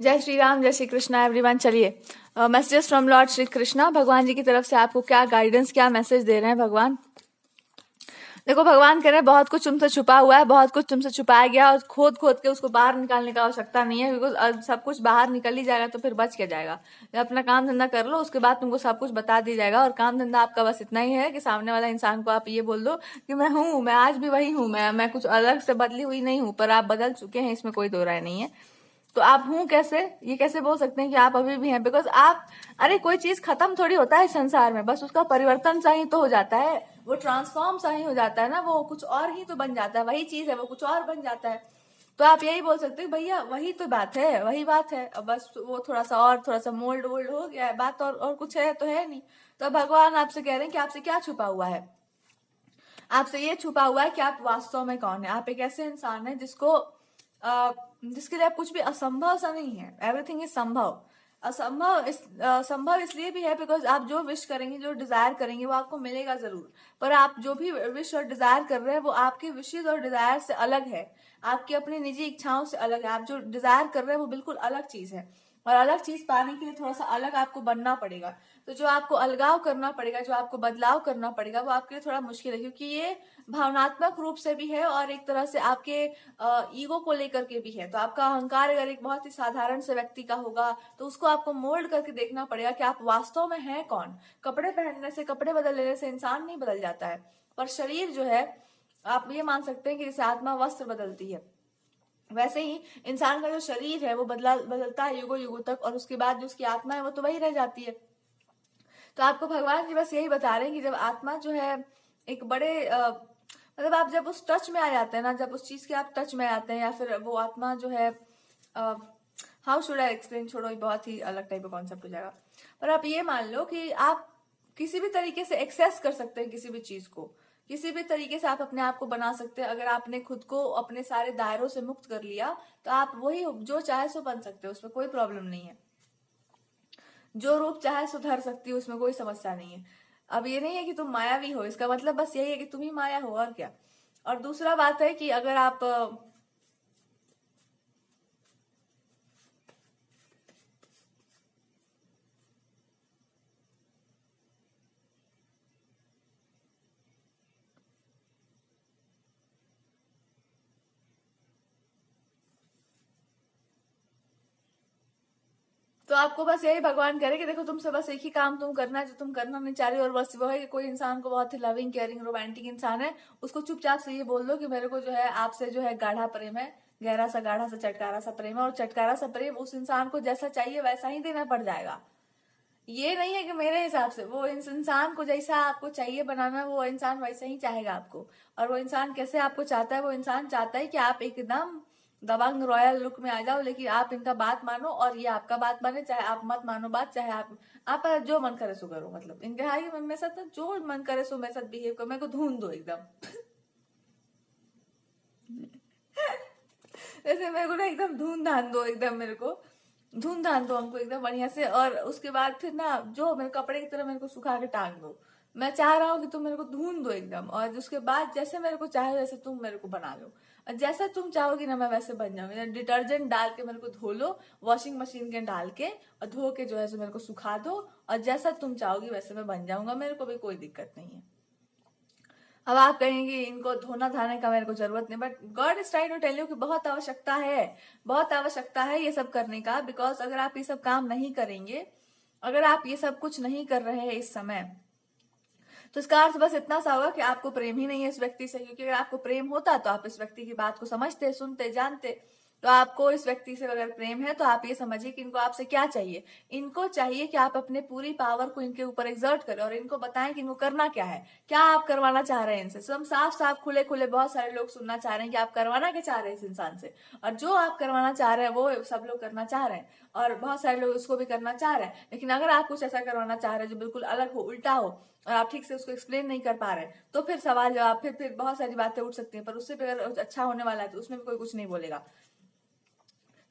जय श्री राम, जय श्री कृष्णा एवरीवन। चलिए, messages from Lord Shri Krishna. भगवान जी की तरफ से आपको क्या गाइडेंस, क्या मैसेज दे रहे हैं भगवान। देखो, भगवान कह रहे हैं बहुत कुछ तुमसे छुपा हुआ है, बहुत कुछ तुमसे छुपाया गया और खोद खोद के उसको बाहर निकालने का आवश्यकता नहीं है, बिकॉज सब कुछ बाहर निकल ही जाएगा तो फिर बच क्या जाएगा। अपना काम धंधा कर लो, उसके बाद तुमको सब कुछ बता दी जाएगा। और काम धंधा आपका बस इतना ही है कि सामने वाला इंसान को आप ये बोल दो कि मैं हूँ, मैं आज भी वही हूँ, मैं कुछ अलग से बदली हुई नहीं हूँ, पर आप बदल चुके हैं, इसमें कोई दो राय नहीं है। तो आप हूं कैसे, ये कैसे बोल सकते हैं कि आप अभी भी हैं? बिकॉज आप, अरे कोई चीज खत्म थोड़ी होता है संसार में, बस उसका परिवर्तन सा ही तो हो जाता है, वो ट्रांसफॉर्म सा ही हो जाता है ना, वो कुछ और ही तो बन जाता है। वही चीज है, वो कुछ और बन जाता है। तो आप यही बोल सकते हैं भैया वही तो बात है, वही बात है, अब बस वो थोड़ा सा मोल्ड वोल्ड हो गया है बात, और कुछ है तो है नहीं। तो भगवान आपसे कह रहे हैं कि आपसे क्या छुपा हुआ है। आपसे ये छुपा हुआ है कि आप वास्तव में कौन है। आप एक ऐसे इंसान है जिसके लिए आप कुछ भी असंभव सा नहीं है। एवरीथिंग इज संभव। संभव इसलिए भी है बिकॉज आप जो विश करेंगे, जो डिजायर करेंगे, वो आपको मिलेगा जरूर। पर आप जो भी विश और डिजायर कर रहे हैं वो आपके विशेज और डिजायर से अलग है, आपकी अपनी निजी इच्छाओं से अलग है। आप जो डिजायर कर रहे हैं वो बिल्कुल अलग चीज है, और अलग चीज पाने के लिए थोड़ा सा अलग आपको बनना पड़ेगा। तो जो आपको अलगाव करना पड़ेगा, जो आपको बदलाव करना पड़ेगा, वो आपके लिए थोड़ा मुश्किल है, क्योंकि ये भावनात्मक रूप से भी है और एक तरह से आपके ईगो को लेकर के भी है। तो आपका अहंकार अगर एक बहुत ही साधारण से व्यक्ति का होगा तो उसको आपको मोल्ड करके देखना पड़ेगा कि आप वास्तव में हैं कौन। कपड़े पहनने से, कपड़े बदल लेने से इंसान नहीं बदल जाता है, पर शरीर जो है, आप ये मान सकते हैं कि जैसे आत्मा वस्त्र बदलती है, वैसे ही इंसान का जो शरीर है वो बदलता है युगों युगों तक, और उसके बाद जो उसकी आत्मा है वो तो वही रह जाती है। तो आपको भगवान जी बस यही बता रहे हैं कि जब आत्मा जो है एक बड़े मतलब आप जब उस टच में आ जाते हैं ना, जब उस चीज के आप टच में आते हैं, या फिर वो आत्मा जो है, हाउ शुड आई एक्सप्लेन, छोड़ो, ये बहुत ही अलग टाइप का कॉन्सेप्ट हो जाएगा। पर आप ये मान लो कि आप किसी भी तरीके से एक्सेस कर सकते हैं किसी भी चीज को, किसी भी तरीके से आप अपने आप को बना सकते हैं। अगर आपने खुद को अपने सारे दायरों से मुक्त कर लिया तो आप वही जो चाहे सो बन सकते हो, उसमें कोई प्रॉब्लम नहीं है। जो रूप चाहे सुधर सकती हो, उसमें कोई समस्या नहीं है। अब ये नहीं है कि तुम मायावी हो, इसका मतलब बस यही है कि तुम ही माया हो, और क्या। और दूसरा बात है कि अगर आप तो आपको बस यही भगवान करे कि देखो, तुमसे बस एक ही काम तुम करना है जो तुम करना नहीं चाह रही, और बस वो है कि कोई इंसान को बहुत ही लविंग, केयरिंग, रोमांटिक इंसान है, उसको चुपचाप से ये बोल दो कि मेरे को जो है आपसे जो है गाढ़ा प्रेम है, गहरा सा, गाढ़ा सा, चटकारा सा प्रेम है। और चटकारा सा प्रेम उस इंसान को जैसा चाहिए वैसा ही देना पड़ जाएगा। ये नहीं है कि मेरे हिसाब से, वो इस इंसान को जैसा आपको चाहिए बनाना, वो इंसान वैसा ही चाहेगा आपको। और वो इंसान कैसे आपको चाहता है, वो इंसान चाहता है कि आप एकदम दबंग रॉयल लुक में आ जाओ, लेकिन आप इनका बात मानो और ये आपका बात माने, चाहे आप मत मानो बात, चाहे आप जो मन करे सो करो। मतलब इनके हाँ, ये मेरे साथ जो मन करे सो मेरे साथ बिहेव करो, मेरे को धून दो एकदम। जैसे मेरे को ना एकदम धून धान दो, एकदम मेरे को धून धान दो हमको एकदम बढ़िया से, और उसके बाद फिर ना जो मेरे कपड़े की तरह मेरे को सुखा के टांग दो। मैं चाह रहा हूँ कि तुम मेरे को धून दो एकदम, और उसके बाद जैसे मेरे को चाहे वैसे तुम मेरे को बना लो, और जैसा तुम चाहोगी ना मैं वैसे बन जाऊंगी। डिटर्जेंट डाल के मेरे को धो लो, वॉशिंग मशीन के डाल के, और धो के जो है सो मेरे को सुखा दो, और जैसा तुम चाहोगी वैसे मैं बन जाऊंगा, मेरे को भी कोई दिक्कत नहीं है। अब आप कहेंगे इनको धोना धाने का मेरे को जरूरत नहीं, but God is trying to tell you कि बहुत आवश्यकता है, बहुत आवश्यकता है ये सब करने का। बिकॉज अगर आप ये सब काम नहीं करेंगे, अगर आप ये सब कुछ नहीं कर रहे हैं इस समय, तो इसका अर्थ बस इतना सा होगा कि आपको प्रेम ही नहीं है इस व्यक्ति से। क्योंकि अगर आपको प्रेम होता तो आप इस व्यक्ति की बात को समझते, सुनते, जानते। तो आपको इस व्यक्ति से अगर प्रेम है तो आप ये समझिए कि इनको आपसे क्या चाहिए। इनको चाहिए कि आप अपने पूरी पावर को इनके ऊपर एग्जर्ट करें और इनको बताएं कि इनको करना क्या है, क्या आप करवाना चाह रहे हैं इनसे। तो हम साफ साफ खुले खुले बहुत सारे लोग सुनना चाह रहे हैं कि आप करवाना क्या चाह रहे हैं इस इंसान से, और जो आप करवाना चाह रहे हैं वो सब लोग करना चाह रहे हैं, और बहुत सारे लोग उसको भी करना चाह रहे हैं। लेकिन अगर आप कुछ ऐसा करवाना चाह रहे हैं जो बिल्कुल अलग हो, उल्टा हो, और आप ठीक से उसको एक्सप्लेन नहीं कर पा रहे, तो फिर सवाल जवाब, फिर बहुत सारी बातें उठ सकती हैं। पर उससे भी अगर अच्छा होने वाला है तो उसमें भी कोई कुछ नहीं बोलेगा।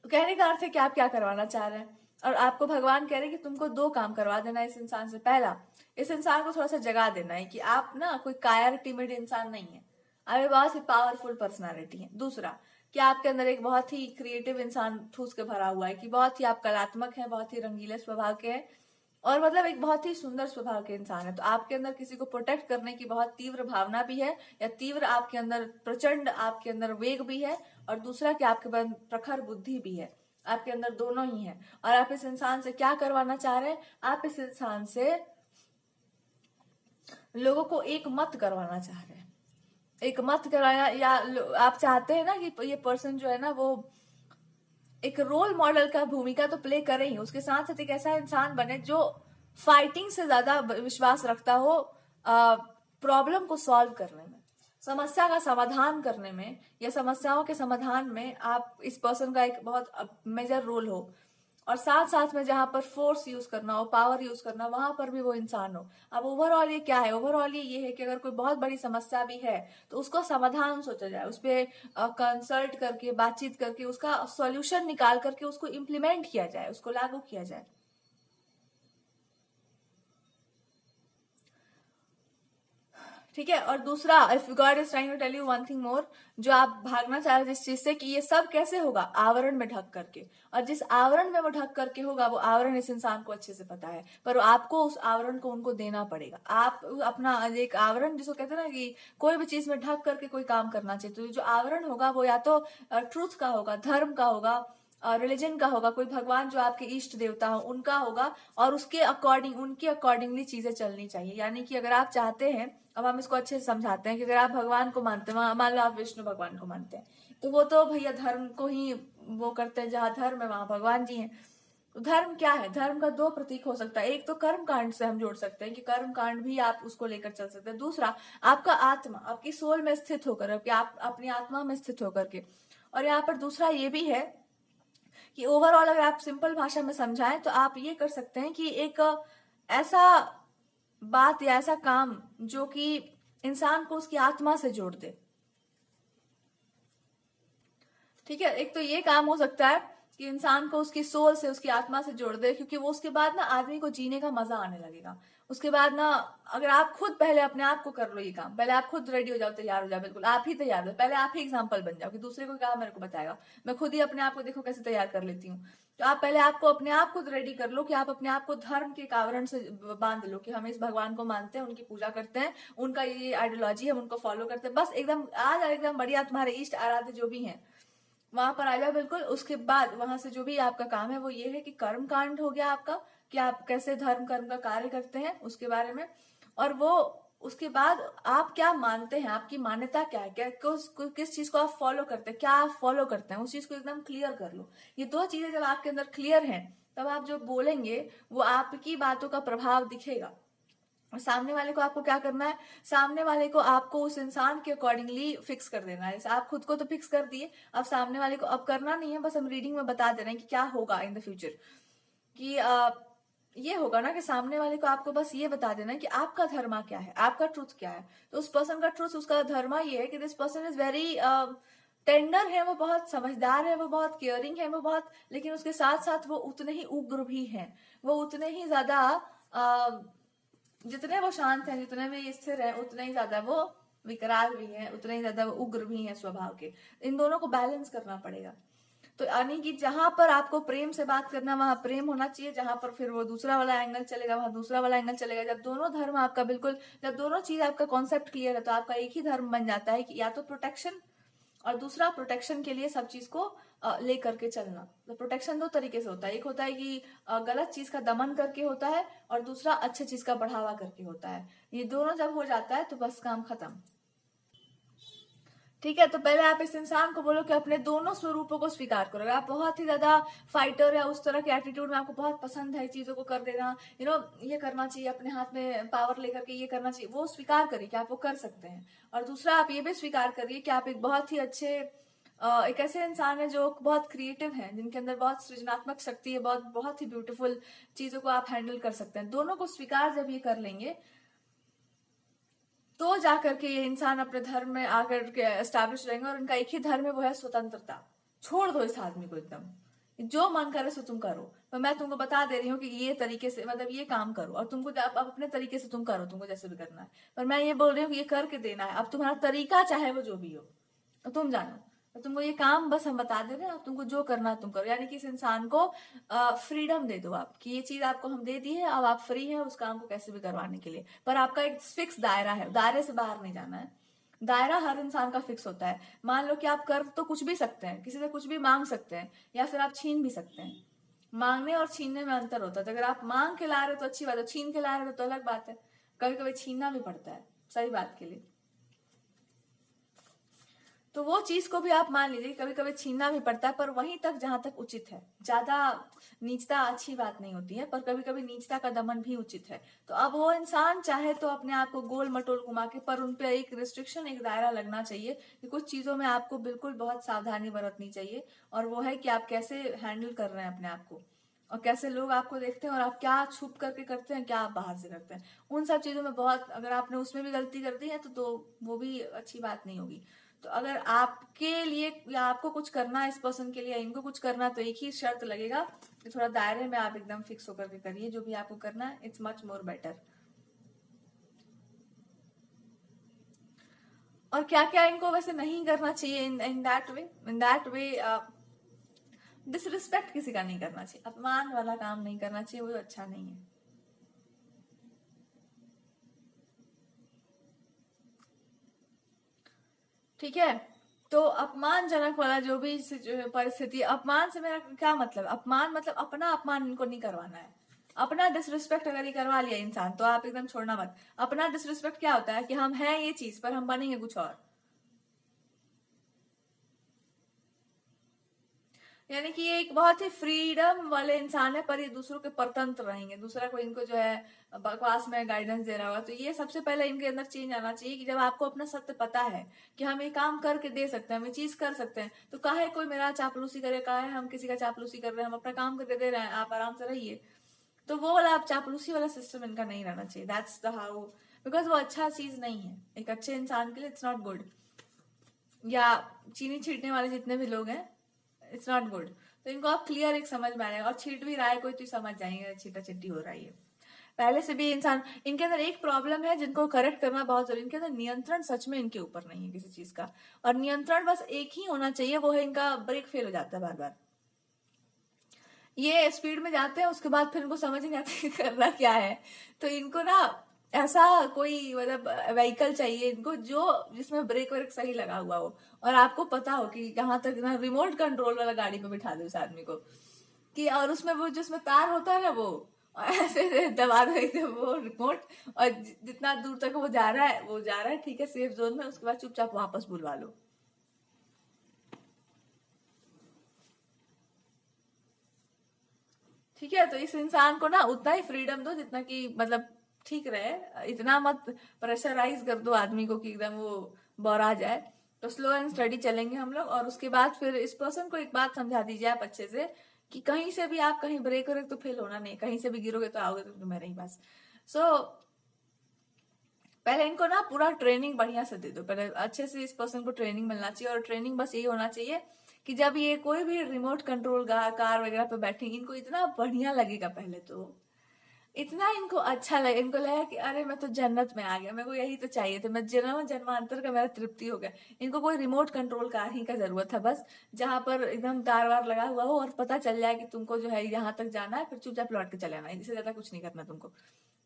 तो कहने का अर्थ है कि आप क्या करवाना चाह रहे हैं। और आपको भगवान कह रहे हैं कि तुमको दो काम करवा देना है इस इंसान से। पहला, इस इंसान को थोड़ा सा जगा देना है कि आप ना कोई कायर टिमिड इंसान नहीं है, आप एक बहुत ही पावरफुल पर्सनालिटी है। दूसरा, कि आपके अंदर एक बहुत ही क्रिएटिव इंसान ठूस के भरा हुआ है, कि बहुत ही आप कलात्मक हैं, बहुत ही रंगीले स्वभाव के हैं, और मतलब एक बहुत ही सुंदर स्वभाव के इंसान है। तो आपके अंदर किसी को प्रोटेक्ट करने की बहुत तीव्र भावना भी है, या तीव्र आपके अंदर प्रचंड आपके अंदर वेग भी है, और दूसरा कि आपके पास प्रखर बुद्धि भी है। आपके अंदर दोनों ही है। और आप इस इंसान से क्या करवाना चाह रहे हैं? आप इस इंसान से लोगों को एक मत करवाना चाह रहे हैं। एक मत करवाना, या आप चाहते हैं ना कि ये पर्सन जो है ना वो एक रोल मॉडल का भूमिका तो प्ले करे ही, उसके साथ साथ एक ऐसा इंसान बने जो फाइटिंग से ज्यादा विश्वास रखता हो प्रॉब्लम को सॉल्व करने में, समस्या का समाधान करने में, या समस्याओं के समाधान में आप इस पर्सन का एक बहुत मेजर रोल हो। और साथ साथ में जहां पर फोर्स यूज करना हो, पावर यूज करना, वहां पर भी वो इंसान हो। अब ओवरऑल ये क्या है? ओवरऑल ये है कि अगर कोई बहुत बड़ी समस्या भी है तो उसका समाधान सोचा जाए, उस पर कंसल्ट करके, बातचीत करके उसका सॉल्यूशन निकाल करके उसको इम्प्लीमेंट किया जाए, उसको लागू किया जाए। ठीक है। और दूसरा, if God is trying to tell you one thing more, जो आप भागना चाह रहे हैं जिस चीज से, कि ये सब कैसे होगा? आवरण में ढक करके। और जिस आवरण में वो ढक करके होगा, वो आवरण इस इंसान को अच्छे से पता है, पर आपको उस आवरण को उनको देना पड़ेगा। आप अपना एक आवरण, जिसको कहते हैं ना कि कोई भी चीज में ढक करके कोई काम करना चाहिए, तो जो आवरण होगा वो या तो ट्रूथ का होगा, धर्म का होगा, रिलीजन का होगा, कोई भगवान जो आपके इष्ट देवता हो उनका होगा, और उसके अकॉर्डिंग, उनके अकॉर्डिंगली चीजें चलनी चाहिए। यानी कि अगर आप चाहते हैं, अब हम इसको अच्छे से समझाते हैं कि अगर आप भगवान को मानते हैं, मान लो आप विष्णु भगवान को मानते हैं, तो वो तो भैया धर्म को ही वो करते हैं, जहां धर्म है वहां भगवान जी हैं। तो धर्म क्या है? धर्म का दो प्रतीक हो सकता है। एक तो कर्म कांड से हम जोड़ सकते हैं कि कर्म कांड भी आप उसको लेकर चल सकते हैं। दूसरा, आपका आत्मा आपकी सोल में स्थित होकर, आप अपनी आत्मा में स्थित होकर के। और यहाँ पर दूसरा ये भी है कि ओवरऑल अगर आप सिंपल भाषा में समझाएं तो आप ये कर सकते हैं कि एक ऐसा बात या ऐसा काम जो कि इंसान को उसकी आत्मा से जोड़ दे। ठीक है। एक तो ये काम हो सकता है कि इंसान को उसकी सोल से, उसकी आत्मा से जोड़ दे, क्योंकि वो उसके बाद ना आदमी को जीने का मजा आने लगेगा। उसके बाद ना, अगर आप खुद पहले अपने आप को कर लो ये काम, पहले आप खुद रेडी हो जाओ, तैयार हो जाओ, बिल्कुल आप ही तैयार हो, पहले आप ही एग्जाम्पल बन जाओ कि दूसरे को क्या मेरे को बताएगा, मैं खुद ही अपने आप को देखो कैसे तैयार कर लेती हूँ। तो आप पहले आपको अपने आप खुद रेडी कर लो कि आप अपने आप को धर्म के आवरण से बांध लो कि हम इस भगवान को मानते हैं, उनकी पूजा करते हैं, उनका ये आइडियोलॉजी है, हम उनको फॉलो करते हैं। बस एकदम आ जाओ, एकदम बढ़िया, तुम्हारे इष्ट आराध्य जो भी हैं वहां पर आ जाओ बिल्कुल। उसके बाद वहां से जो भी आपका काम है वो ये है कि कर्म कांड हो गया आपका, कि आप कैसे धर्म कर्म का कार्य करते हैं उसके बारे में। और वो उसके बाद आप क्या मानते हैं, आपकी मान्यता क्या है, क्या किस चीज को आप फॉलो करते हैं, क्या आप फॉलो करते हैं, उस चीज को एकदम क्लियर कर लो। ये दो चीजें जब आपके अंदर क्लियर हैं, तब आप जो बोलेंगे वो आपकी बातों का प्रभाव दिखेगा। और सामने वाले को आपको क्या करना है? सामने वाले को आपको उस इंसान के अकॉर्डिंगली फिक्स कर देना है। जैसे आप खुद को तो फिक्स कर दिए, अब सामने वाले को अब करना नहीं है, बस हम रीडिंग में बता दे रहे हैं कि क्या होगा इन द फ्यूचर। कि ये होगा ना कि सामने वाले को आपको बस ये बता देना है कि आपका धर्म क्या है, आपका ट्रुथ क्या है। तो उस पर्सन का ट्रुथ, उसका धर्म ये है कि this person is very tender है, वो बहुत समझदार है, वो बहुत केयरिंग है, वो बहुत, लेकिन उसके साथ साथ वो उतने ही उग्र भी हैं, वो उतने ही ज्यादा जितने वो शांत हैं, जितने भी स्थिर हैं, उतने ही ज्यादा वो विकराल भी हैं, उतने ही ज्यादा वो उग्र भी हैं स्वभाव के। इन दोनों को बैलेंस करना पड़ेगा। तो यानी कि जहां पर आपको प्रेम से बात करना वहां प्रेम होना चाहिए, जहां पर फिर वो दूसरा वाला एंगल चलेगा वहां दूसरा वाला एंगल चलेगा। जब दोनों धर्म आपका बिल्कुल, जब दोनों चीज आपका कॉन्सेप्ट क्लियर है, तो आपका एक ही धर्म बन जाता है कि या तो प्रोटेक्शन, और दूसरा प्रोटेक्शन के लिए सब चीज को लेकर के चलना। तो प्रोटेक्शन दो तरीके से होता है, एक होता है कि गलत चीज का दमन करके होता है, और दूसरा अच्छे चीज का बढ़ावा करके होता है। ये दोनों जब हो जाता है तो बस काम खत्म। ठीक है। तो पहले आप इस इंसान को बोलो कि अपने दोनों स्वरूपों को स्वीकार करो। अगर आप बहुत ही ज्यादा फाइटर या उस तरह के एटीट्यूड में, आपको बहुत पसंद है चीजों को कर देना, ये करना चाहिए, अपने हाथ में पावर लेकर के ये करना चाहिए, वो स्वीकार करिए कि आप वो कर सकते हैं। और दूसरा, आप ये भी स्वीकार करिए कि आप एक बहुत ही अच्छे एक ऐसे इंसान है जो बहुत क्रिएटिव हैं, जिनके अंदर बहुत सृजनात्मक शक्ति है, बहुत बहुत ही ब्यूटीफुल चीजों को आप हैंडल कर सकते हैं। दोनों को स्वीकार जब ये कर लेंगे, तो जाकर के ये इंसान अपने धर्म में आकर के एस्टैब्लिश रहेंगे। और उनका एक ही धर्म है, वो है स्वतंत्रता। छोड़ दो इस आदमी को एकदम, जो मन करे सो तुम करो। पर मैं तुमको बता दे रही हूँ कि ये तरीके से, मतलब ये काम करो, और तुमको अब अपने तरीके से तुम करो, तुमको जैसे भी करना है। पर मैं ये बोल रही हूँ कि ये करके देना है। अब तुम्हारा तरीका चाहे वो जो भी हो, तो तुम जानो। तो तुमको ये काम बस हम बता दे रहे हैं, तुमको जो करना है तुम करो। यानी कि इस इंसान को फ्रीडम दे दो आप, कि ये चीज आपको हम दे दी है, अब आप फ्री है उस काम को कैसे भी करवाने के लिए। पर आपका एक फिक्स दायरा है, दायरे से बाहर नहीं जाना है। दायरा हर इंसान का फिक्स होता है। मान लो कि आप कर तो कुछ भी सकते हैं, किसी से कुछ भी मांग सकते हैं, या फिर आप छीन भी सकते हैं। मांगने और छीनने में अंतर होता है। तो अगर आप मांग के ला रहे हो तो अच्छी बात है, छीन के ला रहे हो तो अलग बात है। कभी कभी छीनना भी पड़ता है सही बात के लिए। तो वो चीज को भी आप मान लीजिए, कभी कभी छीनना भी पड़ता है, पर वहीं तक जहां तक उचित है। ज्यादा नीचता अच्छी बात नहीं होती है, पर कभी कभी नीचता का दमन भी उचित है। तो अब वो इंसान चाहे तो अपने आप को गोल मटोल घुमा के, पर उन पे एक रिस्ट्रिक्शन, एक दायरा लगना चाहिए कि कुछ चीजों में आपको बिल्कुल बहुत सावधानी बरतनी चाहिए। और वो है कि आप कैसे हैंडल कर रहे हैं अपने आप को, और कैसे लोग आपको देखते हैं, और आप क्या छुप करके करते हैं, क्या आप बाहर से करते हैं। उन सब चीजों में बहुत, अगर आपने उसमें भी गलती कर दी है तो वो भी अच्छी बात नहीं होगी। तो अगर आपके लिए या आपको कुछ करना है इस पर्सन के लिए, इनको कुछ करना, तो एक ही शर्त लगेगा कि थोड़ा दायरे में आप एकदम फिक्स होकर के करिए जो भी आपको करना है। It's much more better. और क्या क्या इनको वैसे नहीं करना चाहिए इन दैट वे, डिसरिस्पेक्ट किसी का नहीं करना चाहिए, अपमान वाला काम नहीं करना चाहिए, वो अच्छा नहीं है। ठीक है। तो अपमानजनक वाला जो भी परिस्थिति, अपमान से मेरा क्या मतलब, अपमान मतलब अपना अपमान इनको नहीं करवाना है। अपना डिसरिस्पेक्ट अगर ये करवा लिया इंसान तो आप एकदम छोड़ना मत। अपना डिसरिस्पेक्ट क्या होता है कि हम हैं ये चीज पर हम बनेंगे कुछ और। यानी कि ये एक बहुत ही फ्रीडम वाले इंसान है, पर ये दूसरों के परतंत्र रहेंगे। दूसरा कोई इनको जो है बकवास में गाइडेंस दे रहा होगा, तो ये सबसे पहले इनके अंदर चेंज आना चाहिए कि जब आपको अपना सत्य पता है कि हम ये काम करके दे सकते हैं, हम ये चीज कर सकते हैं, तो काहे कोई मेरा चापलूसी करे, काहे हम किसी का चापलूसी कर रहे हैं, हम अपना काम करके दे रहे हैं, आप आराम से रहिए। तो वो वाला आप चापलूसी वाला सिस्टम इनका नहीं रहना चाहिए। दैट्स द हाउ, बिकॉज वो अच्छा चीज नहीं है एक अच्छे इंसान के लिए। It's not good. या चीनी छीटने वाले जितने भी लोग हैं, इट्स नॉट गुड। तो इनको आप क्लियर एक समझ में आ जाएगा, और छीट भी रहा है कोई तो समझ जाएंगे छीटा छिट्टी हो रही है। पहले से भी इंसान, इनके अंदर एक प्रॉब्लम है जिनको करेक्ट करना बहुत जरूरी। इनके अंदर नियंत्रण सच में इनके ऊपर नहीं है किसी चीज का। और नियंत्रण बस एक ही होना चाहिए, वो है इनका ब्रेक फेल हो जाता है बार बार। ये स्पीड में जाते हैं, उसके बाद फिर इनको समझ नहीं आता कि करना क्या है। तो इनको ना ऐसा कोई मतलब व्हीकल चाहिए इनको जो जिसमें ब्रेक व्रेक सही लगा हुआ हो, और आपको पता हो कि यहाँ तक ना रिमोट कंट्रोल वाला गाड़ी पे बिठा दो उस आदमी को, कि और उसमें वो जिसमें तार होता है ना वो, और ऐसे दबा दो एकदम वो रिमोट, और जितना दूर तक वो जा रहा है वो जा रहा है, ठीक है, सेफ जोन में। उसके बाद चुपचाप वापस बुलवा लो। ठीक है। तो इस इंसान को ना उतना ही फ्रीडम दो जितना कि मतलब ठीक रहे। इतना मत प्रेशराइज कर दो आदमी को कि एकदम वो बौरा जाए। तो स्लो एंड स्टडी चलेंगे हम लोग। और उसके बाद फिर इस पर्सन को एक बात समझा दीजिए आप अच्छे से, कि कहीं से भी आप कहीं ब्रेक व्रेक तो फेल होना नहीं, कहीं से भी गिरोगे तो आओगे तो मेरे ही पास। सो पहले इनको ना पूरा ट्रेनिंग बढ़िया से दे दो। पहले अच्छे से इस पर्सन को ट्रेनिंग मिलना चाहिए, और ट्रेनिंग बस यही होना चाहिए कि जब ये कोई भी रिमोट कंट्रोल कार वगैरह पे बैठेंगे, इनको इतना बढ़िया लगेगा पहले तो, इतना इनको अच्छा लगे, इनको लगा कि अरे मैं तो जन्नत में आ गया, मेरे को यही तो चाहिए था, मैं जन्म जन्मांतर का मेरा तृप्ति हो गया। इनको कोई रिमोट कंट्रोल कार ही का जरूरत है बस, जहां पर एकदम तार वार लगा हुआ हो और पता चल जाए कि तुमको जो है यहाँ तक जाना है, फिर चुपचाप लौट के चले आना है। इससे ज्यादा कुछ नहीं करना तुमको,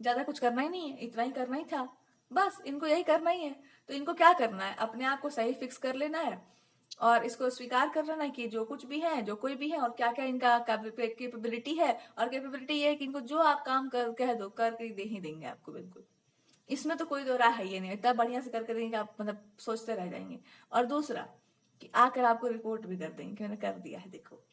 ज्यादा कुछ करना ही नहीं है, इतना ही करना ही था। बस इनको यही करना ही है। तो इनको क्या करना है, अपने आप को सही फिक्स कर लेना है, और इसको स्वीकार कर लेना है कि जो कुछ भी है, जो कोई भी है, और क्या क्या इनका कैपेबिलिटी है। और कैपेबिलिटी ये है कि इनको जो आप काम कर कह दो करके दे ही देंगे आपको, बिल्कुल। इसमें तो कोई दो राय है ही नहीं, इतना बढ़िया से करके देंगे आप मतलब सोचते रह जाएंगे। और दूसरा कि आकर आपको रिपोर्ट भी कर देंगे कि मैंने कर दिया है देखो,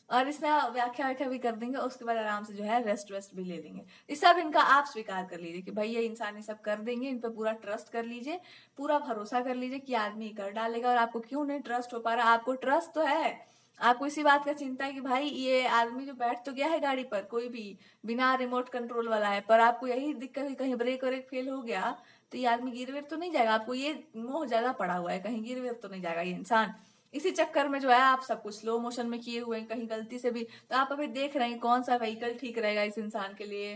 और इसमें व्याख्या व्याख्या भी कर देंगे। उसके बाद आराम से जो है रेस्ट वेस्ट भी ले लेंगे। ये सब इनका आप स्वीकार कर लीजिए कि भाई ये इंसान ये सब कर देंगे, इन पर पूरा ट्रस्ट कर लीजिए, पूरा भरोसा कर लीजिए कि आदमी कर डालेगा। और आपको क्यों नहीं ट्रस्ट हो पा रहा, आपको ट्रस्ट तो है, आपको इसी बात का चिंता है कि भाई ये आदमी जो बैठ तो गया है गाड़ी पर, कोई भी बिना रिमोट कंट्रोल वाला है, पर आपको यही दिक्कत है कहीं ब्रेक व्रेक फेल हो गया तो ये आदमी गिर विर तो नहीं जाएगा। आपको ये मोह ज्यादा पड़ा हुआ है कहीं गिर विर तो नहीं जाएगा ये इंसान। इसी चक्कर में जो है आप सब कुछ स्लो मोशन में किए हुए हैं, कहीं गलती से भी तो आप अभी देख रहे हैं कौन सा व्हीकल ठीक रहेगा इस इंसान के लिए,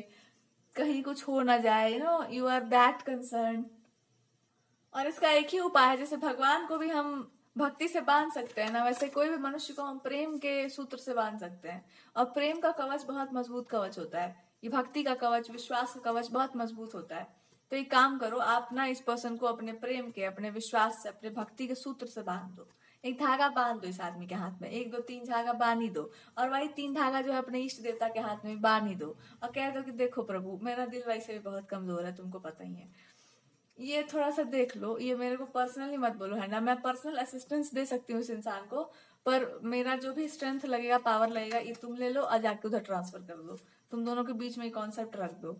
कहीं कुछ हो ना जाए, यू आर दैट कंसर्न। और इसका एक ही उपाय है, जैसे भगवान को भी हम भक्ति से बांध सकते हैं ना, वैसे कोई भी मनुष्य को हम प्रेम के सूत्र से बांध सकते हैं। और प्रेम का कवच बहुत मजबूत कवच होता है, ये भक्ति का कवच, विश्वास का कवच बहुत मजबूत होता है। तो एक काम करो, आप ना इस पर्सन को अपने प्रेम के, अपने विश्वास से, अपने भक्ति के सूत्र से बांध दो। एक धागा बांध दो इस आदमी के हाथ में, 1 2 3 धागा बांध ही दो। और वही 3 धागा जो है अपने इष्ट देवता के हाथ में बांध ही दो। और कह दो कि देखो प्रभु, मेरा दिल वैसे भी बहुत कमजोर है, तुमको पता ही है, ये थोड़ा सा देख लो। ये मेरे को पर्सनली मत बोलो, है ना, मैं पर्सनल असिस्टेंस दे सकती हूँ इस इंसान को, पर मेरा जो भी स्ट्रेंथ लगेगा, पावर लगेगा, ये तुम ले लो और जाके उधर ट्रांसफर कर दो। तुम दोनों के बीच में कॉन्सेप्ट रख दो।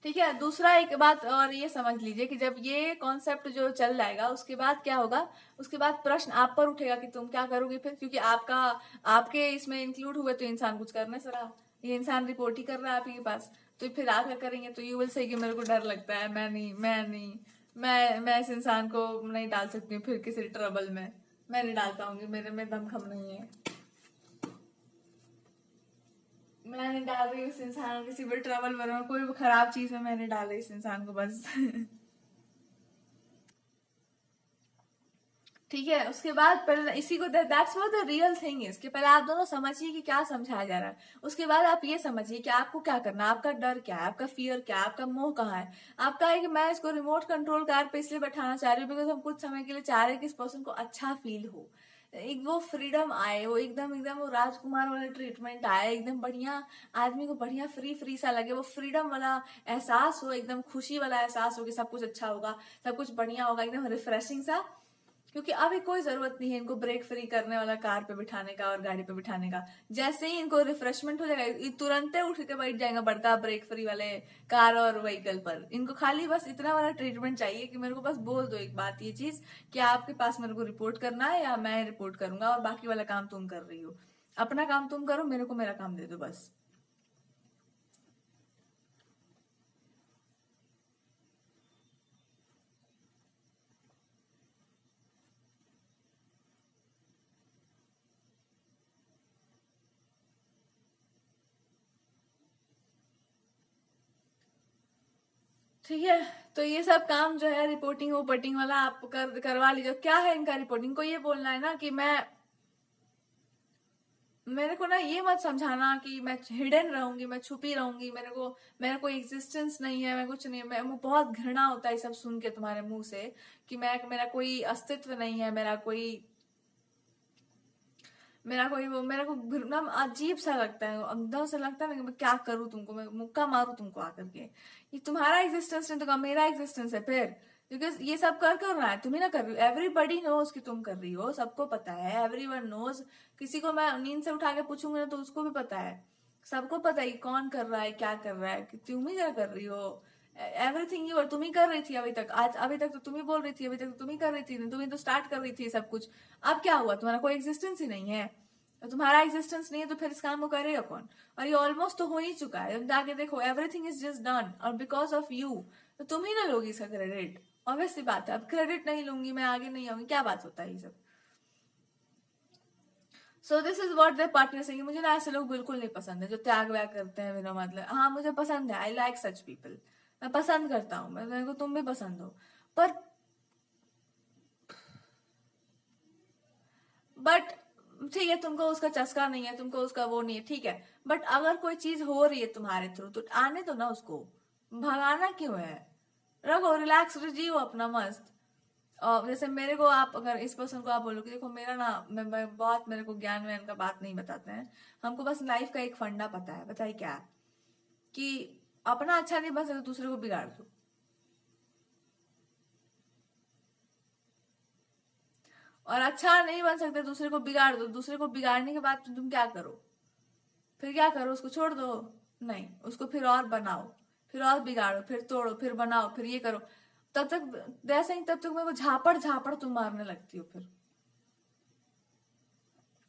ठीक है, दूसरा एक बात और ये समझ लीजिए कि जब ये कॉन्सेप्ट जो चल जाएगा, उसके बाद क्या होगा, उसके बाद प्रश्न आप पर उठेगा कि तुम क्या करोगे फिर, क्योंकि आपके इसमें इंक्लूड हुए तो इंसान कुछ करने से रहा, ये इंसान रिपोर्ट ही कर रहा है आपके पास, तो फिर आप क्या करेंगे? तो यू विल से कि मेरे को डर लगता है, मैं इस इंसान को नहीं डाल सकती हूँ फिर किसी ट्रबल में, मैं नहीं डाल पाऊंगी, मेरे में दमखम नहीं है, मैं नहीं डाल रही उस इंसान को किसी भी ट्रबल में, कोई भी खराब चीज में मैं नहीं डाल रही इस इंसान को, बस। ठीक है, उसके बाद पहले इसी को, that's what the real thing is, कि पहले आप दोनों समझिए कि क्या समझाया जा रहा है। उसके बाद आप ये समझिए कि आपको क्या करना है, आपका डर क्या है, आपका फियर क्या है, आपका मोह कहाँ है। आपका है कि मैं इसको रिमोट कंट्रोल कार पे इसलिए बैठाना चाह रही हूँ बिकॉज हम कुछ समय के लिए चाह रहे हैं कि इस पर्सन को अच्छा फील हो, एक वो फ्रीडम आए, वो एकदम एकदम वो राजकुमार वाला ट्रीटमेंट आए, एकदम बढ़िया, आदमी को बढ़िया फ्री फ्री सा लगे, वो फ्रीडम वाला एहसास हो, एकदम खुशी वाला एहसास हो कि सब कुछ अच्छा होगा, सब कुछ बढ़िया होगा, एकदम रिफ्रेशिंग सा। क्योंकि अभी कोई जरूरत नहीं है इनको ब्रेक फ्री करने वाला कार पे बिठाने का और गाड़ी पे बिठाने का। जैसे ही इनको रिफ्रेशमेंट हो जाएगा, ये तुरंत उठ के बैठ जाएगा बड़का ब्रेक फ्री वाले कार और व्हीकल पर। इनको खाली बस इतना वाला ट्रीटमेंट चाहिए कि मेरे को बस बोल दो एक बात, ये चीज कि आपके पास मेरे को रिपोर्ट करना है या मैं रिपोर्ट करूंगा, और बाकी वाला काम तुम कर रही हो, अपना काम तुम करो, मेरे को मेरा काम दे दो बस। ठीक है, तो ये सब काम जो है रिपोर्टिंग वोटिंग वाला आप करवा लीजिए। क्या है इनका रिपोर्टिंग को, ये बोलना है ना कि मेरे को ना ये मत समझाना कि मैं हिडन रहूंगी, मैं छुपी रहूंगी, मेरे को एग्जिस्टेंस नहीं है, मैं कुछ नहीं, मैं मुझे बहुत घृणा होता है ये सब सुन के तुम्हारे मुंह से कि मेरा कोई अस्तित्व नहीं है, मेरा को घृणा, अजीब सा लगता है, अंदर से लगता है ना कि मैं क्या करूं तुमको, मैं मुक्का मारूं तुमको आकर के, ये तुम्हारा एग्जिस्टेंस नहीं तो मेरा एग्जिस्टेंस है फिर, क्योंकि ये सब कर रहा है, तुम ही ना कर रही हो, एवरीबडी नोज कि तुम कर रही हो, सबको पता है, एवरीवन नोज। किसी को मैं नींद से उठा के पूछूंगी ना तो उसको भी पता है, सबको पता है कि कौन कर रहा है, क्या कर रहा है, कि तुम ही क्या कर रही हो, एवरीथिंग यू, और तुम ही कर रही थी अभी तक, आज अभी तक तो तुम ही बोल रही थी, अभी तक तो तुम ही कर रही थी, तुम ही तो स्टार्ट कर रही थी सब कुछ। अब क्या हुआ, तुम्हारा कोई एग्जिस्टेंस ही नहीं है, तो तुम्हारा एग्जिस्टेंस नहीं है तो फिर इस काम को करेगा कौन? और ये ऑलमोस्ट तो हो ही चुका है, जाके देखो, एवरीथिंग इज जस्ट डन, और बिकॉज ऑफ यू, तो तुम ही ना लोगी इसका क्रेडिट, ऑब्वियसली बात है। अब क्रेडिट नहीं लूंगी मैं, आगे नहीं आऊंगी, क्या बात होता है ये सब। So this is what the partner से, मुझे ना ऐसे लोग बिल्कुल नहीं पसंद है जो त्याग व्याग करते हैं बिना मतलब। हाँ मुझे पसंद है, आई लाइक सच पीपल, मैं पसंद करता हूँ, मैं, मेरे को तुम भी पसंद हो, पर बट ठीक है, तुमको उसका चस्का नहीं है, तुमको उसका वो नहीं है, ठीक है, बट अगर कोई चीज हो रही है तुम्हारे थ्रू तो आने दो ना उसको, भगाना क्यों है? रखो, रिलैक्स, जियो अपना मस्त। और जैसे मेरे को आप, अगर इस पर्सन को आप बोलो कि देखो मेरा ना, मैं बहुत, मेरे को ज्ञान व्यान का बात नहीं बताते हैं, हमको बस लाइफ का एक फंडा पता है, बताइए क्या, कि अपना अच्छा नहीं बन सकता दूसरे को बिगाड़ दो, और अच्छा नहीं बन सकते दूसरे को बिगाड़ दो, दूसरे को बिगाड़ने के बाद तुम क्या करो? फिर क्या करो, उसको छोड़ दो? नहीं, उसको फिर और बनाओ, फिर और बिगाड़ो, फिर तोड़ो, फिर बनाओ, फिर ये करो, तब तक जैसे ही, तब तक मेरे को झापड़ झापड़ तुम मारने लगती हो, फिर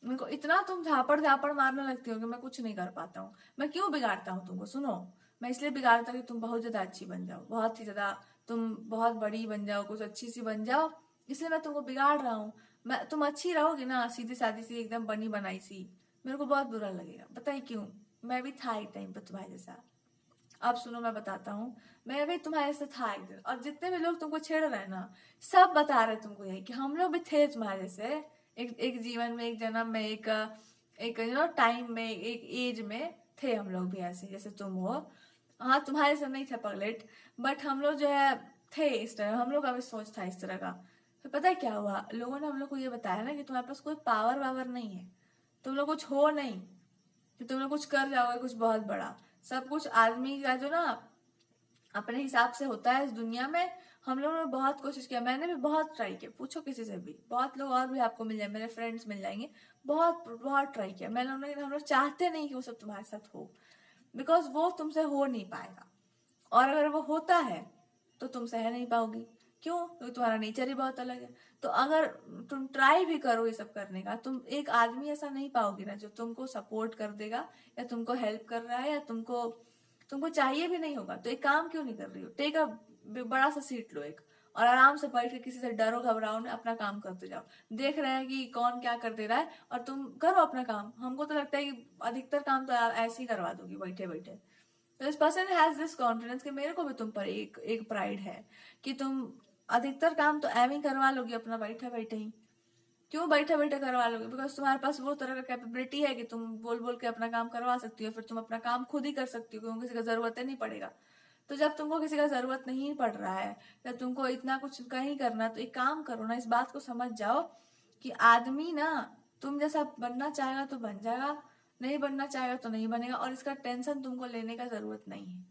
मेरे को इतना तुम झापड़ झापड़ मारने लगती हो कि मैं कुछ नहीं कर पाता हूँ। मैं क्यों बिगाड़ता हूँ तुमको, सुनो, मैं इसलिए बिगाड़ता हूँ कि तुम बहुत ज्यादा अच्छी बन जाओ, बहुत ही ज्यादा, तुम बहुत बड़ी बन जाओ, कुछ अच्छी सी बन जाओ, इसलिए मैं तुमको बिगाड़ रहा हूँ। तुम अच्छी रहोगी ना, सीधी सादी सी एकदम बनी बनाई सी, मेरे को बहुत बुरा लगेगा। पता है क्यों? मैं भी था एक टाइम पे तुम्हारे जैसा। अब सुनो, मैं बताता हूँ। मैं भी तुम्हारे से था एक दिन, और जितने भी लोग तुमको छेड़ रहे हैं ना, सब बता रहे तुमको यही कि हम लोग भी थे तुम्हारे जैसे, एक जीवन में, एक जन्म में, एक टाइम में, एक एज में थे हम लोग भी ऐसे जैसे तुम हो। हाँ, तुम्हारे से नहीं थे पगलेट, बट हम लोग जो है थे इस तरह, हम लोग का भी सोच था इस तरह का। तो पता है क्या हुआ, लोगों ने हम लोग को ये बताया ना कि तुम्हारे पास कोई पावर वावर नहीं है, तुम लोग कुछ हो नहीं, कि तुम लोग कुछ कर जाओगे कुछ बहुत बड़ा। सब कुछ आदमी का जो ना अपने हिसाब से होता है इस दुनिया में। हम लोगों ने बहुत कोशिश किया, मैंने भी बहुत ट्राई किया, पूछो किसी से भी, बहुत लोग और भी आपको मिल जाए, मेरे फ्रेंड्स मिल जाएंगे, बहुत बहुत ट्राई किया मैंने। हम लोग चाहते नहीं कि वो सब तुम्हारे साथ हो, बिकॉज वो तुमसे हो नहीं पाएगा, और अगर वो होता है तो तुम सह नहीं पाओगी। क्यों? क्योंकि तुम्हारा नेचर ही बहुत अलग है। तो अगर तुम ट्राई भी करो ये सब करने का, तुम एक आदमी ऐसा नहीं पाओगी ना जो तुमको सपोर्ट कर देगा, या तुमको हेल्प कर रहा है, या तुमको तुमको चाहिए भी नहीं होगा। तो एक काम क्यों नहीं कर रही हो? टेक अ बड़ा सा सीट लो एक, और आराम से बैठ के किसी से डरो घबराओ नहीं, अपना काम करते जाओ। देख रहे हैं कि कौन क्या कर दे रहा है, और तुम करो अपना काम। हमको तो लगता है कि अधिकतर काम तो आप ऐसे ही करवा दोगी बैठे बैठे। तो इस पर्सन हैज दिस कॉन्फिडेंस कि मेरे को भी तुम पर एक प्राइड है कि तुम अधिकतर काम तो एम ही करवा लोगी अपना बैठे बैठे ही। क्यों बैठे बैठे करवा लोगे? बिकॉज तुम्हारे पास वो तरह का कैपेबिलिटी है कि तुम बोल बोल के अपना काम करवा सकती हो, फिर तुम अपना काम खुद ही कर सकती हो, क्योंकि किसी का जरूरत ही नहीं पड़ेगा। तो जब तुमको किसी का जरूरत नहीं पड़ रहा है, जब तुमको इतना कुछ कहीं करना, तो एक काम करो ना, इस बात को समझ जाओ कि आदमी ना तुम जैसा बनना चाहेगा तो बन जाएगा, नहीं बनना चाहेगा तो नहीं बनेगा, और इसका टेंशन तुमको लेने का जरूरत नहीं है।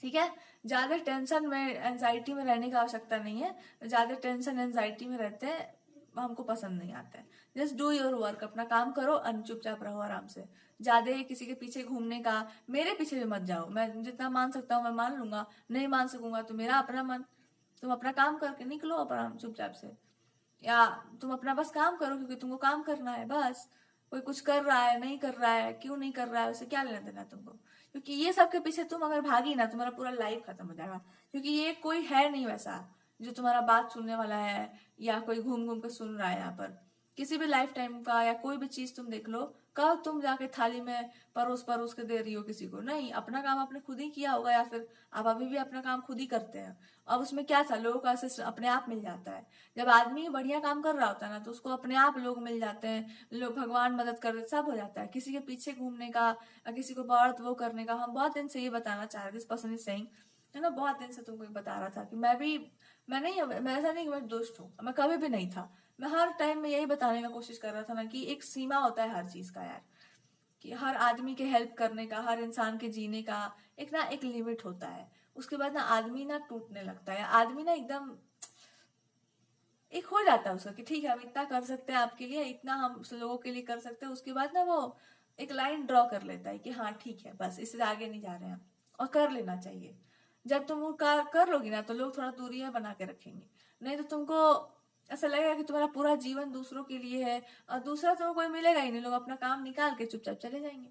ठीक है? ज्यादा टेंशन में, एंजाइटी में रहने की आवश्यकता नहीं है। ज्यादा टेंशन एंजाइटी में रहते हैं, हमको पसंद नहीं आता है। जस्ट डू योर वर्क, अपना काम करो, चुपचाप रहो आराम से। ज्यादा किसी के पीछे घूमने का, मेरे पीछे भी मत जाओ। मैं जितना मान सकता हूँ मैं मान लूंगा, नहीं मान सकूंगा तो मेरा अपना मन। तुम अपना काम करके निकलो अपना चुपचाप से, या तुम अपना बस काम करो क्योंकि तुमको काम करना है बस। कोई कुछ कर रहा है, नहीं कर रहा है, क्यों नहीं कर रहा है, उसे क्या लेना देना तुमको? क्योंकि ये सब के पीछे तुम अगर भागी ना, तुम्हारा पूरा लाइफ खत्म हो जाएगा। क्योंकि ये कोई है नहीं वैसा जो तुम्हारा बात सुनने वाला है, या कोई घूम घूम के सुन रहा है यहाँ पर। किसी भी लाइफ टाइम का या कोई भी चीज तुम देख लो, कब तुम जाके थाली में परोस परोस के दे रही हो किसी को? नहीं, अपना काम आपने खुद ही किया होगा, या फिर आप अभी भी अपना काम खुद ही करते हैं। अब उसमें क्या था, लोगों का असिस्ट अपने आप मिल जाता है। जब आदमी बढ़िया काम कर रहा होता है ना, तो उसको अपने आप लोग मिल जाते हैं, लोग, भगवान मदद कर देते, सब हो जाता है। किसी के पीछे घूमने का या किसी को बहुत वो करने का, हम बहुत दिन से ये बताना चाह रहे थे, पर्सन इज सेइंग, है ना, बहुत दिन से तुमको ये बता रहा था कि मैं नहीं, मैं ऐसा नहीं कि मैं दुष्ट हूँ, मैं कभी भी नहीं था। मैं हर टाइम में यही बताने का कोशिश कर रहा था ना कि एक सीमा होता है हर चीज का यार, कि हर आदमी के हेल्प करने का, हर इंसान के जीने का एक लिमिट होता है। उसके बाद ना आदमी ना टूटने लगता है, आदमी ना एकदम एक हो जाता है उसका कि ठीक है हम इतना कर सकते हैं आपके लिए, इतना हम लोगों के लिए कर सकते हैं। उसके बाद ना वो एक लाइन ड्रॉ कर लेता है कि हाँ ठीक है, बस इससे आगे नहीं जा रहे हैं, और कर लेना चाहिए। जब तुम वो कर लोगी ना, तो लोग थोड़ा दूरियां बना के रखेंगे। नहीं तो तुमको ऐसा लगेगा कि तुम्हारा पूरा जीवन दूसरों के लिए है, और दूसरा तुमको कोई मिलेगा ही नहीं, लोग अपना काम निकाल के चुपचाप चले जाएंगे।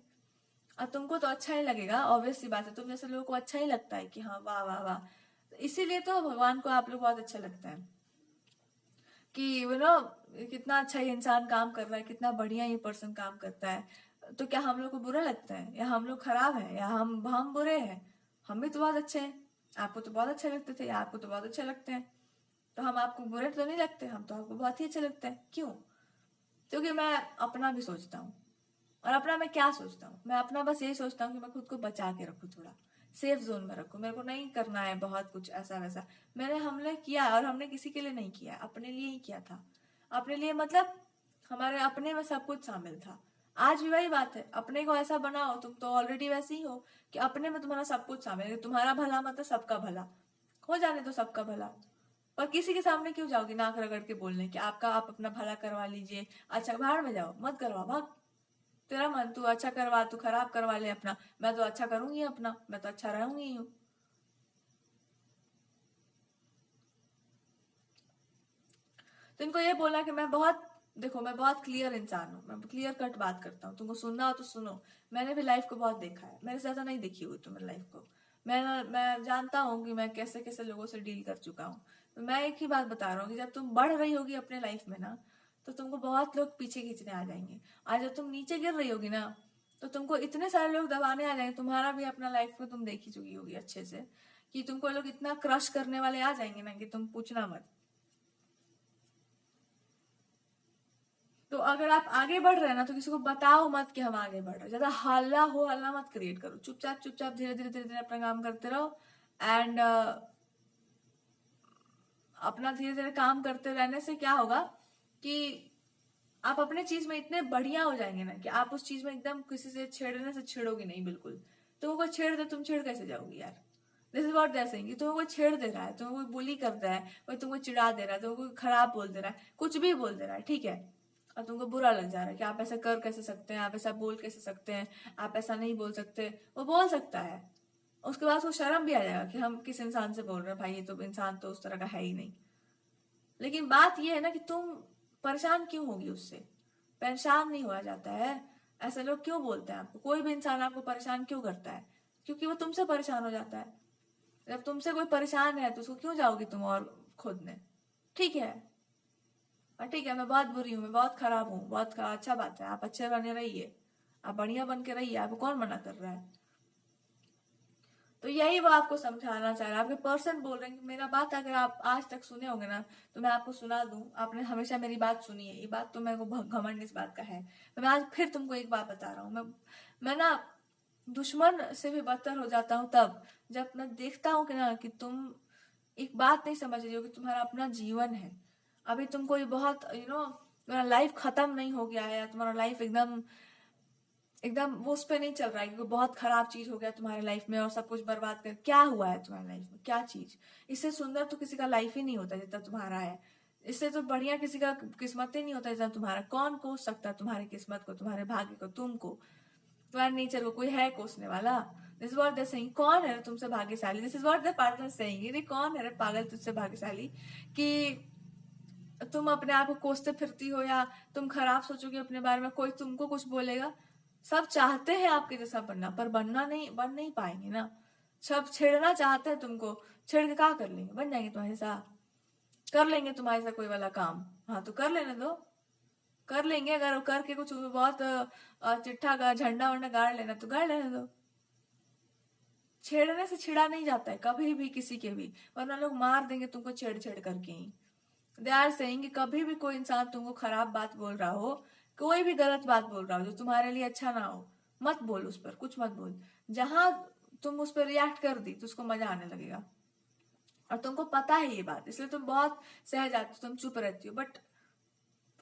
और तुमको तो अच्छा ही लगेगा, ऑब्वियस सी बात है, तुम जैसे लोगों को अच्छा ही लगता है कि हाँ वाह वाह वाह। तो इसीलिए तो भगवान को आप लोग बहुत अच्छा लगता है कि कितना अच्छा ये इंसान काम कर रहा है, कितना बढ़िया ये पर्सन काम करता है। तो क्या हम लोग को बुरा लगता है, या हम लोग खराब है, या हम बुरे हैं? हम भी तो बहुत अच्छे हैं। आपको तो बहुत अच्छे लगते थे, या आपको तो बहुत अच्छे लगते हैं। तो हम आपको बुरे तो नहीं लगते, हम तो आपको बहुत ही अच्छे लगते हैं। क्यों? क्योंकि मैं अपना भी सोचता हूँ। और अपना मैं क्या सोचता हूँ? मैं अपना बस यही सोचता हूँ कि मैं खुद को बचा के रखूँ, थोड़ा सेफ जोन में रखूँ। मेरे को नहीं करना है बहुत कुछ ऐसा वैसा। मैंने हमने किया, और हमने किसी के लिए नहीं किया, अपने लिए ही किया था। अपने लिए मतलब हमारे अपने में सब कुछ शामिल था। आज भी वही बात है, अपने को ऐसा बनाओ, तुम तो ऑलरेडी वैसे ही हो कि अपने में तुम्हारा सब कुछ शामिल है। तुम्हारा भला मतलब सबका भला हो जाने तो सबका भला। पर किसी के सामने क्यों जाओगी नाक रगड़ के बोलने कि आप अपना भला करवा लीजिए? अच्छा, भाड़ में जाओ, मत करवा, भाग। तेरा मन, तू अच्छा करवा, तू खराब करवा ले अपना, मैं तो अच्छा करूंगी अपना, मैं तो अच्छा रहूंगी हूँ। तो इनको ये बोलना कि मैं बहुत, देखो मैं बहुत क्लियर इंसान हूँ, मैं क्लियर कट बात करता हूँ। तुमको सुनना हो तो सुनो। मैंने भी लाइफ को बहुत देखा है, मेरे से ज्यादा नहीं देखी हुई तुमने लाइफ को। मैं जानता हूँ कि मैं कैसे कैसे लोगों से डील कर चुका हूँ। तो मैं एक ही बात बता रहा हूँ कि जब तुम बढ़ रही होगी अपने लाइफ में ना, तो तुमको बहुत लोग पीछे खींचने आ जाएंगे। आज जब तुम नीचे गिर रही होगी ना, तो तुमको इतने सारे लोग दबाने आ जाएंगे। तुम्हारा भी अपना लाइफ में तुम देख ही चुकी होगी अच्छे से कि तुमको लोग इतना क्रश करने वाले आ जाएंगे ना कि तुम पूछना मत। तो अगर आप आगे बढ़ रहे हैं ना, तो किसी को बताओ मत कि हम आगे बढ़ रहे हैं। ज्यादा हल्ला हो, हल्ला मत क्रिएट करो। चुपचाप चुपचाप धीरे धीरे धीरे धीरे अपना काम करते रहो। एंड अपना धीरे धीरे काम करते रहने से क्या होगा कि आप अपने चीज में इतने बढ़िया हो जाएंगे ना कि आप उस चीज में एकदम किसी से छेड़ने से छेड़ोगे नहीं बिल्कुल। तो कोई छेड़ दे, तुम छेड़ कैसे जाओगी यार? This is what they saying. तुम्हें कोई छेड़ दे रहा है, तुम्हें कोई बुली कर रहा है, कोई तुमको चिढ़ा दे रहा है, तुमको कोई खराब बोल दे रहा है, कुछ भी बोल दे रहा है, ठीक है, और तुमको बुरा लग जा रहा है कि आप ऐसा कर कैसे सकते हैं, आप ऐसा बोल कैसे सकते हैं, आप ऐसा नहीं बोल सकते। वो बोल सकता है, उसके बाद उसको शर्म भी आ जाएगा कि हम किस इंसान से बोल रहे हैं, भाई ये तो इंसान तो उस तरह का है ही नहीं। लेकिन बात यह है ना कि तुम परेशान क्यों होगी उससे? परेशान नहीं हुआ जाता है। ऐसे लोग क्यों बोलते हैं आपको? कोई भी इंसान आपको परेशान क्यों करता है? क्योंकि वो तुमसे परेशान हो जाता है। जब तुमसे कोई परेशान है तो उसको क्यों जाओगी तुम और खोदने? ठीक है, और ठीक है, मैं बहुत बुरी हूँ, मैं बहुत खराब हूँ, अच्छा बात है, आप अच्छे बने रहिए, आप बढ़िया बन के रहिए, आपको कौन मना कर रहा है? तो यही वो आपको समझाना चाह रहा है। आपके पर्सन बोल रहे हैं कि मेरा बात अगर आप आज तक सुने होंगे ना, तो मैं आपको सुना दूं। आपने हमेशा मेरी बात सुनी है, ये बात तो मेरे को घमंड इस बात का है। तो मैं आज फिर तुमको एक बात बता रहा हूँ। मैं ना दुश्मन से भी बदतर हो जाता हूँ तब जब मैं देखता हूँ कि ना कि तुम एक बात नहीं समझ रही हो कि तुम्हारा अपना जीवन है। अभी तुम कोई बहुत तुम्हारा लाइफ खत्म नहीं हो गया है, तुम्हारा लाइफ एकदम एकदम वो उस पर नहीं चल रहा है क्योंकि बहुत खराब चीज हो गया तुम्हारे लाइफ में और सब कुछ बर्बाद कर। क्या हुआ है तुम्हारी लाइफ में? क्या चीज? इससे सुंदर तो किसी का लाइफ ही नहीं होता जितना तुम्हारा है। इससे तो बढ़िया किसी का किस्मत ही नहीं होता जितना तुम्हारा। कौन कोस सकता है तुम्हारी किस्मत को, तुम्हारे भाग्य को, तुमको, तुम्हारे नेचर को? कोई है कोसने वाला? This is what they saying. कौन है तुमसे भाग्यशाली? This is what the partner saying. ये कौन है पागल तुझसे भाग्यशाली कि तुम अपने आप को कोसते फिरती हो या तुम खराब सोचोगे अपने बारे में, कोई तुमको कुछ बोलेगा? सब चाहते हैं आपके जैसा बनना, पर बन नहीं पाएंगे ना। सब छेड़ना चाहते हैं तुमको, छेड़ के क्या कर लेंगे? बन जाएंगे तुम्हारे साथ, कर लेंगे तुम्हारे साथ कोई वाला काम। हाँ तो कर लेने दो, कर लेंगे। अगर करके कुछ बहुत चिट्ठा का झंडा वंडा गाड़ लेना तो गाड़ लेने दो। छेड़ने से छिड़ा नहीं जाता है कभी भी किसी के भी, वरना लोग मार देंगे तुमको छेड़ छेड़ करके ही। दे आर सेइंग कि कभी भी कोई इंसान तुमको खराब बात बोल रहा हो, कोई भी गलत बात बोल रहा हो जो तुम्हारे लिए अच्छा ना हो, मत बोल उस पर, कुछ मत बोल। जहां तुम उस पर रिएक्ट कर दी तो उसको मजा आने लगेगा। और तुमको पता है ये बात, इसलिए तुम बहुत सहज आती हो, तुम चुप रहती हो। बट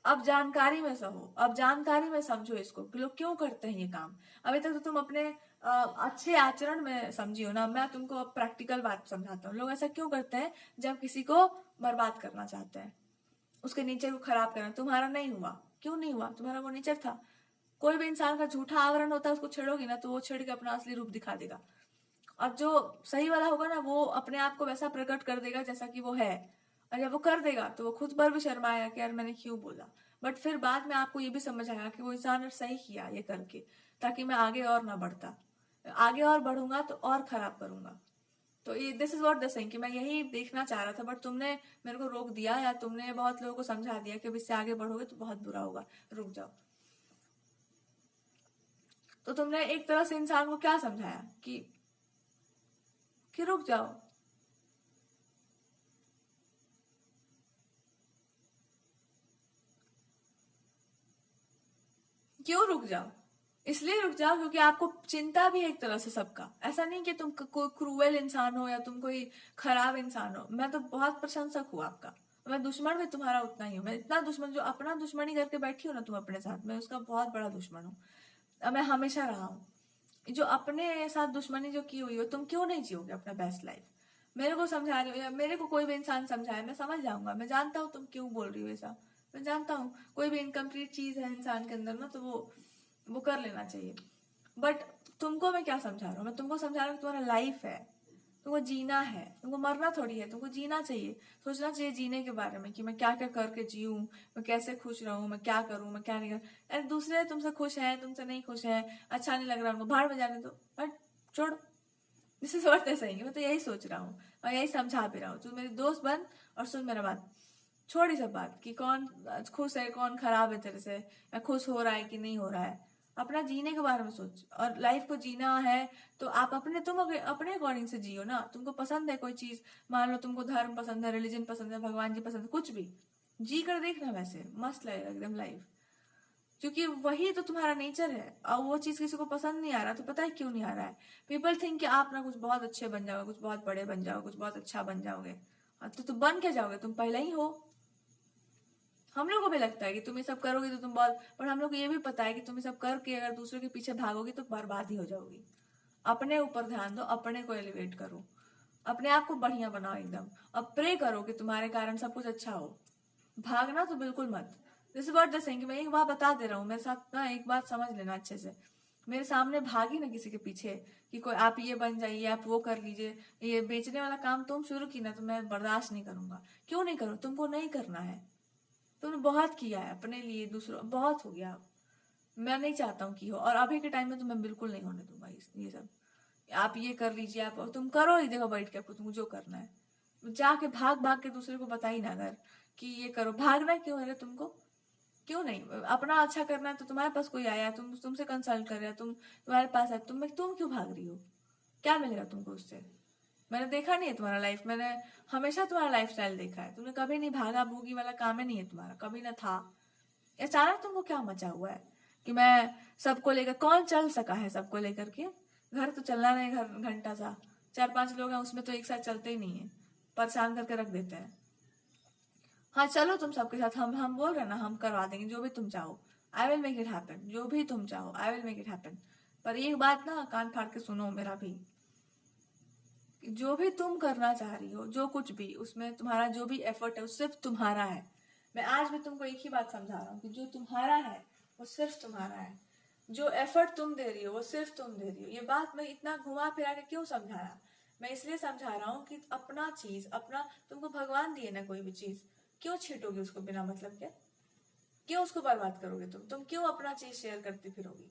अब जानकारी में सहो, अब जानकारी में समझो इसको कि लोग क्यों करते हैं ये काम। अभी तक तो तुम अपने अच्छे आचरण में समझी हो ना। मैं तुमको अब प्रैक्टिकल बात समझाता हूँ। लोग ऐसा क्यों करते हैं जब किसी को बर्बाद करना चाहते हैं, उसके नेचर को खराब करना। तुम्हारा नहीं हुआ, क्यों नहीं हुआ? तुम्हारा वो नेचर था। कोई भी इंसान का झूठा आवरण होता है, उसको छेड़ोगी ना तो वो छेड़ के अपना असली रूप दिखा देगा। और जो सही वाला होगा ना, वो अपने आप को वैसा प्रकट कर देगा जैसा कि वो है। और जब वो कर देगा तो वो खुद पर भी शर्माएगा कि यार मैंने क्यों बोला। बट फिर बाद में आपको ये भी समझ आएगा कि वो इंसान ने सही किया ये करके, ताकि मैं आगे और ना बढ़ता। आगे और बढ़ूंगा तो और खराब करूंगा। तो ये this is what the saying कि मैं यही देखना चाह रहा था, बट तुमने मेरे को रोक दिया, या तुमने बहुत लोगों को समझा दिया कि अब इससे आगे बढ़ोगे तो बहुत बुरा होगा, रुक जाओ। तो तुमने एक तरह से इंसान को क्या समझाया कि रुक जाओ। क्यों रुक जाओ? इसलिए रुक जाओ क्योंकि आपको चिंता भी है एक तरह से सबका। ऐसा नहीं कि तुम कोई क्रूएल इंसान हो या तुम कोई खराब इंसान हो। मैं तो बहुत प्रशंसक हूँ आपका। मैं दुश्मन भी तुम्हारा उतना ही हूँ। मैं इतना दुश्मन, जो अपना दुश्मनी करके बैठी हो ना तुम अपने साथ, मैं उसका बहुत बड़ा दुश्मन हूँ। मैं हमेशा रहा हूँ। जो अपने साथ दुश्मनी जो की हुई हो, तुम क्यों नहीं जियोगे अपना बेस्ट लाइफ? मेरे को समझा रहे हो या मेरे को कोई भी इंसान समझाए, मैं समझ जाऊंगा। मैं जानता हूँ तुम क्यों बोल रही हो ऐसा, मैं जानता हूँ। कोई भी इनकम्प्लीट चीज है इंसान के अंदर ना, तो वो कर लेना चाहिए। बट तुमको मैं क्या समझा रहा हूँ? मैं तुमको समझा रहा हूँ कि तुम्हारा लाइफ है, तुमको जीना है, तुमको मरना थोड़ी है। तुमको जीना चाहिए, सोचना चाहिए जीने के बारे में कि मैं क्या क्या करके जीऊँ, मैं कैसे खुश रहूं, मैं क्या करूं, मैं क्या नहीं करूं। अरे दूसरे तुमसे खुश हैं, तुमसे नहीं खुश हैं, अच्छा नहीं लग रहा उनको, भाड़ में जाने दो, बट छोड़ो। This is what they saying. मैं तो यही सोच रहा हूँ और यही समझा भी रहा हूँ। तू मेरी दोस्त बन और सुन मेरा बात। छोड़ ये सब बात कि कौन खुश है कौन खराब है तेरे से, या खुश हो रहा है कि नहीं हो रहा है। अपना जीने के बारे में सोच, और लाइफ को जीना है तो आप तुम अपने अकॉर्डिंग से जियो ना। तुमको पसंद है कोई चीज, मान लो तुमको धर्म पसंद है, रिलीजन पसंद है, भगवान जी पसंद है, कुछ भी जी कर देखना, वैसे मस्त लगेगा एकदम लाइफ, क्योंकि वही तो तुम्हारा नेचर है। और वो चीज किसी को पसंद नहीं आ रहा तो पता है क्यों नहीं आ रहा है? पीपल थिंक कि आप ना कुछ बहुत अच्छे बन जाओगे, कुछ बहुत बड़े बन जाओगे, कुछ बहुत अच्छा बन जाओगे। तो तुम बन क्या जाओगे? तुम पहले ही हो। हम लोग को भी लगता है कि तुम ये सब करोगे तो तुम बहुत, पर हम लोग को ये भी पता है कि तुम ये सब करके अगर दूसरे के पीछे भागोगी तो बर्बाद ही हो जाओगी। अपने ऊपर ध्यान दो, अपने को एलिवेट करो, अपने आप को बढ़िया बनाओ एकदम। अब प्रे करो कि तुम्हारे कारण सब कुछ अच्छा हो। भागना तो बिल्कुल मत। This is what the saying. मैं एक बात बता दे रहा हूँ, मेरे साथ ना एक बात समझ लेना अच्छे से। मेरे सामने भागी ना किसी के पीछे कि कोई आप ये बन जाइए, आप वो कर लीजिए, ये बेचने वाला काम तुम शुरू की ना तो मैं बर्दाश्त नहीं करूंगा। क्यों नहीं करूँ? तुमको नहीं करना है। तुमने बहुत किया है अपने लिए, दूसरों बहुत हो गया। मैं नहीं चाहता हूँ कि हो, और अभी के टाइम में तो मैं बिल्कुल नहीं होने दूंगा ये सब। आप ये कर लीजिए, आप तुम करो ही, देखो बैठ के आपको तुमको जो करना है। जाके भाग भाग के दूसरे को बताई ना अगर कि ये करो। भागना क्यों है तुमको? क्यों नहीं? अपना अच्छा करना है तो तुम्हारे पास कोई आया, तुमसे कंसल्ट कर रहा है, तुम्हारे पास है, तुम क्यों भाग रही हो? क्या मिलेगा तुमको उससे? मैंने देखा नहीं है तुम्हारा लाइफ, मैंने हमेशा तुम्हारा लाइफ स्टाइल देखा है। तुमने कभी नहीं भागा भूगी वाला काम ही नहीं है तुम्हारा, कभी ना था। अचानक तुमको क्या मचा हुआ है कि मैं सबको लेकर, कौन चल सका है सबको लेकर के? घर तो चलना नहीं, घर घंटा सा 4-5 लोग हैं उसमें तो एक साथ चलते ही नहीं है, परेशान करके रख देते हैं। हाँ चलो तुम सबके साथ, हम बोल रहे ना, हम करवा देंगे जो भी तुम चाहो। I will make it happen, जो भी तुम चाहो I will make it happen. पर एक बात ना कान फाड़ के सुनो मेरा भी, जो भी तुम करना चाह रही हो, जो कुछ भी उसमें तुम्हारा जो भी एफर्ट है वो सिर्फ तुम्हारा है। मैं आज भी तुमको एक ही बात समझा रहा हूँ कि जो तुम्हारा है वो सिर्फ तुम्हारा है। जो एफर्ट तुम दे रही हो वो सिर्फ तुम दे रही हो। ये बात मैं इतना घुमा फिरा के क्यों समझाया? मैं इसलिए समझा रहा हूँ कि अपना चीज, अपना तुमको भगवान दिए ना कोई भी चीज, क्यों छीटोगे उसको बिना मतलब के? क्यों उसको बर्बाद करोगे? तुम क्यों अपना चीज शेयर करती फिरोगी?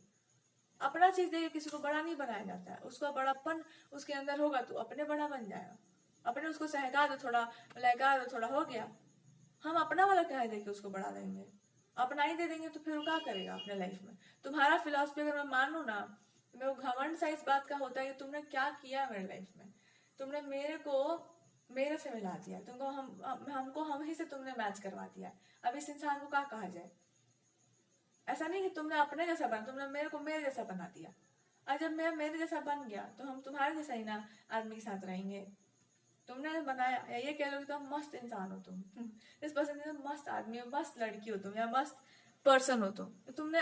अपना चीज देके किसी को बड़ा नहीं बनाया जाता है। उसका बड़ापन उसके अंदर होगा तो अपने बड़ा बन जाएगा। अपने उसको सहका दो थोड़ा, लहका दो थोड़ा, हो गया। हम अपना वाला क्या देके उसको बढ़ा देंगे? अपना ही दे देंगे तो फिर वो क्या करेगा अपने लाइफ में? तुम्हारा फिलॉसफी अगर मैं मानू ना, मैं वो घमंड सा इस बात का होता है कि तुमने क्या किया मेरे लाइफ में। तुमने मेरे को मेरे से मिला दिया, तुमको हमको हम ही से तुमने मैच करवा दिया। अब इस इंसान को क्या कहा जाए? ऐसा नहीं कि तुमने अपने जैसा बना, तुमने मेरे को मेरे जैसा बना दिया। और जब मैं मेरे जैसा बन गया तो हम तुम्हारे जैसा ही ना आदमी के साथ रहेंगे। तुमने बनाया, या ये कह लो कि तुम मस्त इंसान हो, तुम इस पसंद मस्त आदमी हो, मस्त लड़की हो तुम, या मस्त पर्सन हो तुम। तुमने